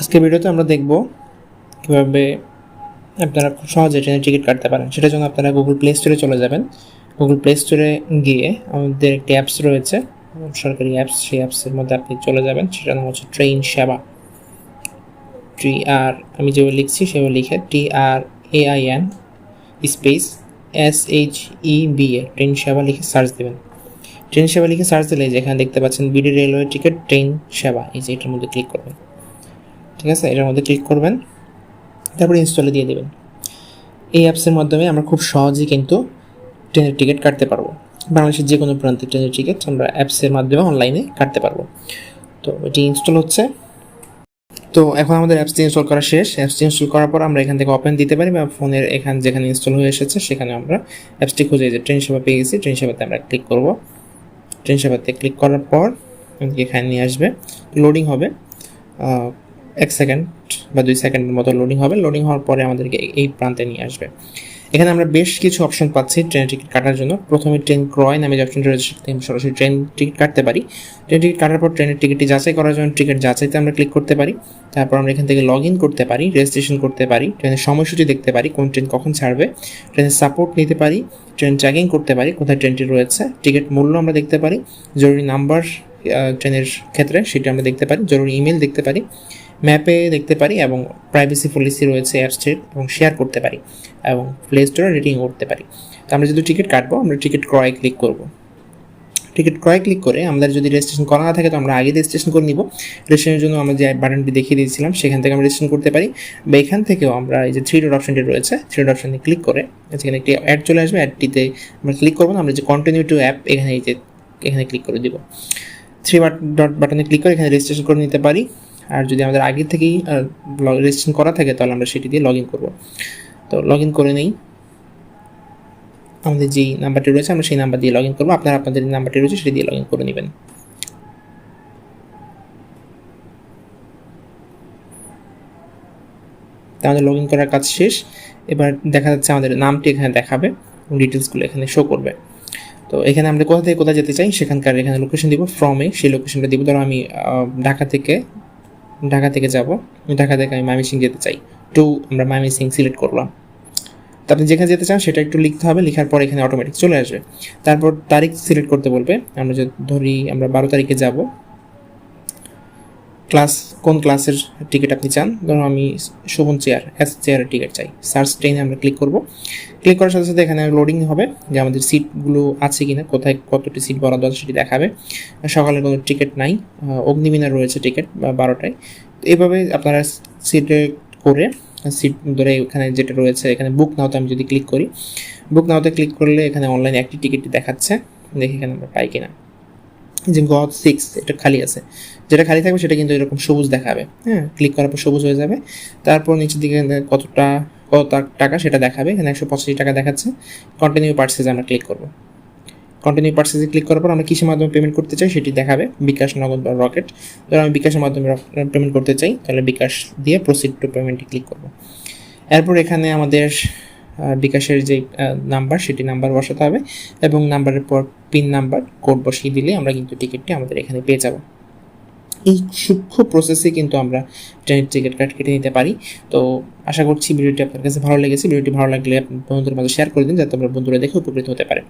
আজকের ভিডিওতে আমরা দেখব কীভাবে আপনারা খুব সহজে ট্রেনের টিকিট কাটতে পারেন। সেটার জন্য আপনারা গুগল প্লে স্টোরে চলে যাবেন। গুগল প্লে স্টোরে গিয়ে আমাদের একটি অ্যাপস রয়েছে, সরকারি অ্যাপস, সেই অ্যাপসের মধ্যে আপনি চলে যাবেন। সেটার নাম হচ্ছে ট্রেন সেবা। আমি যেভাবে লিখছি সেভাবে লিখে TRAIN স্পেস SHEBA ট্রেন সেবা লিখে সার্চ দেবেন। ট্রেন সেবা লিখে সার্চ দিলে যেখানে দেখতে পাচ্ছেন বিডি রেলওয়ে টিকিট ট্রেন সেবা, এই যে এটার মধ্যে ক্লিক করবেন। ঠিক আছে, এটার মধ্যে ক্লিক করবেন, তারপরে ইনস্টলে দিয়ে দেবেন। এই অ্যাপসের মাধ্যমে আমরা খুব সহজেই কিন্তু ট্রেনের টিকিট কাটতে পারবো। বাংলাদেশের যে কোনো প্রান্তে ট্রেনের টিকিট আমরা অ্যাপসের মাধ্যমে অনলাইনে কাটতে পারবো। তো এটি ইনস্টল হচ্ছে। তো এখন আমাদের অ্যাপসটি ইনস্টল করা শেষ। অ্যাপসটি ইনস্টল করার পর আমরা এখান থেকে ওপেন দিতে পারি, বা ফোনের এখানে যেখানে ইনস্টল হয়ে এসেছে সেখানে আমরা অ্যাপসটি খুঁজে যে ট্রেন সেবা পেয়ে গেছি, ট্রেন সেবাতে আমরা ক্লিক করব। ট্রেন সেবাতে ক্লিক করার পর এখানে নিয়ে আসবে, লোডিং হবে 1 সেকেন্ড বা 2 সেকেন্ডের মতো লোডিং হবে। লোডিং হওয়ার পরে আমাদেরকে এই প্রান্তে নিয়ে আসবে। এখানে আমরা বেশ কিছু অপশন পাচ্ছি ট্রেন টিকিট কাটার জন্য। প্রথমে ট্রেন ক্রয় নামে যে অপশনটা রয়েছে সেখানে সরাসরি ট্রেন টিকিট কাটতে পারি। ট্রেন টিকিট কাটার পর ট্রেনের টিকিটটি যাচাই করার জন্য টিকিট যাচাইতে আমরা ক্লিক করতে পারি। তারপর আমরা এখান থেকে লগ ইন করতে পারি, রেজিস্ট্রেশন করতে পারি, ট্রেনের সময়সূচি দেখতে পারি, কোন ট্রেন কখন ছাড়বে, ট্রেনের সাপোর্ট নিতে পারি, ট্রেন ট্র্যাকিং করতে পারি, কোথায় ট্রেনটি রয়েছে, টিকিট মূল্য আমরা দেখতে পারি, জরুরি নাম্বার ট্রেনের ক্ষেত্রে সেটা আমরা দেখতে পারি, জরুরি ইমেল দেখতে পারি, ম্যাপে দেখতে পারি, এবং প্রাইভেসি পলিসি রয়েছে অ্যাপসটির, এবং শেয়ার করতে পারি, এবং প্লে স্টোরে রেটিং করতে পারি। তো আমরা যদি টিকিট কাটবো, আমরা টিকিট ক্রয় ক্লিক করব। টিকিট ক্রয় ক্লিক করে আমাদের যদি রেজিস্ট্রেশন করা না থাকে তো আমরা আগে রেজিস্ট্রেশন করে নিব। রেজিস্ট্রেশনের জন্য আমরা যে বাটনটি দেখিয়ে দিয়েছিলাম সেখান থেকে আমরা রেজিস্ট্রেশন করতে পারি, বা এখান থেকেও আমরা এই যে 3 ডট অপশনটি রয়েছে 3 ডট অপশনে ক্লিক করে সেখানে একটি অ্যাড চলে আসবে। অ্যাডটিতে আমরা ক্লিক করবো না, আমরা যে কন্টিনিউ টু অ্যাপ এখানে ক্লিক করে দিব। 3 ডট বাটনে ক্লিক করে এখানে রেজিস্ট্রেশন করে নিতে পারি। আর যদি আমাদের আগে থেকেই রেজিস্ট্রেশন করা থাকে তাহলে আমরা সেটি দিয়ে লগ ইন করবো। তো লগ ইন করে নেই, আমাদের যেই নাম্বারটি রয়েছে আমরা সেই নাম্বার দিয়ে লগ ইন করবো। আপনারা আপনাদের নাম্বারটি রয়েছে সেটি দিয়ে লগ ইন করে নেবেন। আমাদের লগ ইন করার কাজ শেষ। এবার দেখা যাচ্ছে আমাদের নামটি এখানে দেখাবে, ডিটেলসগুলো এখানে শো করবে। তো এখানে আমরা কোথা থেকে কোথায় যেতে চাই সেখানকার এখানে লোকেশন দিব, ফ্রমে সেই লোকেশনটা দিব। ধরো আমি ঢাকা থেকে যাব, ঢাকা থেকে আমি ময়মনসিংহ যেতে চাই, আমরা ময়মনসিংহ সিলেক্ট করলাম। তো আপনি যেখানে যেতে চান সেটা একটু লিখতে হবে, লেখার পর এখানে অটোমেটিক চলে আসবে। তারপর তারিখ সিলেক্ট করতে বলবে। আমরা যদি ধরি আমরা 12 তারিখে যাব, কোন ক্লাসের টিকিট আপনি চান, ধরুন আমি শোভন চেয়ারের টিকিট চাই। সার্চ ট্রেনে আমরা ক্লিক করব। ক্লিক করার সাথে সাথে এখানে লোডিং হবে যে আমাদের সিটগুলো আছে কিনা, কোথায় কতটি সিট বরাদ্দ আছে সেটি দেখাবে। সকালে কোনো টিকিট নাই, অগ্নিবীণার রয়েছে টিকিট 12টায়। তো এইভাবে আপনারা সিটে করে সিট ধরে এখানে যেটা রয়েছে এখানে বুক নাওতে আমি যদি ক্লিক করি, বুক নাওতে ক্লিক করলে এখানে অনলাইনে একটি টিকিট দেখাচ্ছে, দেখি এখানে আমরা পাই কিনা। যে গত 6 এটা খালি আছে, যেটা খালি থাকবে সেটা কিন্তু এরকম সবুজ দেখাবে। হ্যাঁ, ক্লিক করার পর সবুজ হয়ে যাবে। তারপর নিচের দিকে কত টাকা সেটা দেখাবে, এখানে 185 টাকা দেখাচ্ছে। কন্টিনিউ পারচেজ আমরা ক্লিক করব। কন্টিনিউ পারচেজে ক্লিক করার পর আমরা কিসের মাধ্যমে পেমেন্ট করতে চাই সেটি দেখাবে, বিকাশ, নগদ বা রকেট। ধরো আমি বিকাশের মাধ্যমে পেমেন্ট করতে চাই, তাহলে বিকাশ দিয়ে প্রসিড টু পেমেন্টে ক্লিক করব। এরপর এখানে আমাদের বিকাশের যে নাম্বার সেটি নাম্বার বসাতে হবে, এবং নাম্বারের পর পিন নাম্বার কোড বসিয়ে দিলে আমরা কিন্তু টিকিটটি আমাদের এখানে পেয়ে যাব। এই সূক্ষ্ম প্রসেসে কিন্তু আমরা ট্রেনের টিকিট কেটে নিতে পারি। তো আশা করছি ভিডিওটি আপনার কাছে ভালো লেগেছে। ভিডিওটি ভালো লাগলে বন্ধুদের মাঝে শেয়ার করে দিন, যাতে আমরা বন্ধুরা দেখে উপকৃত হতে পারে।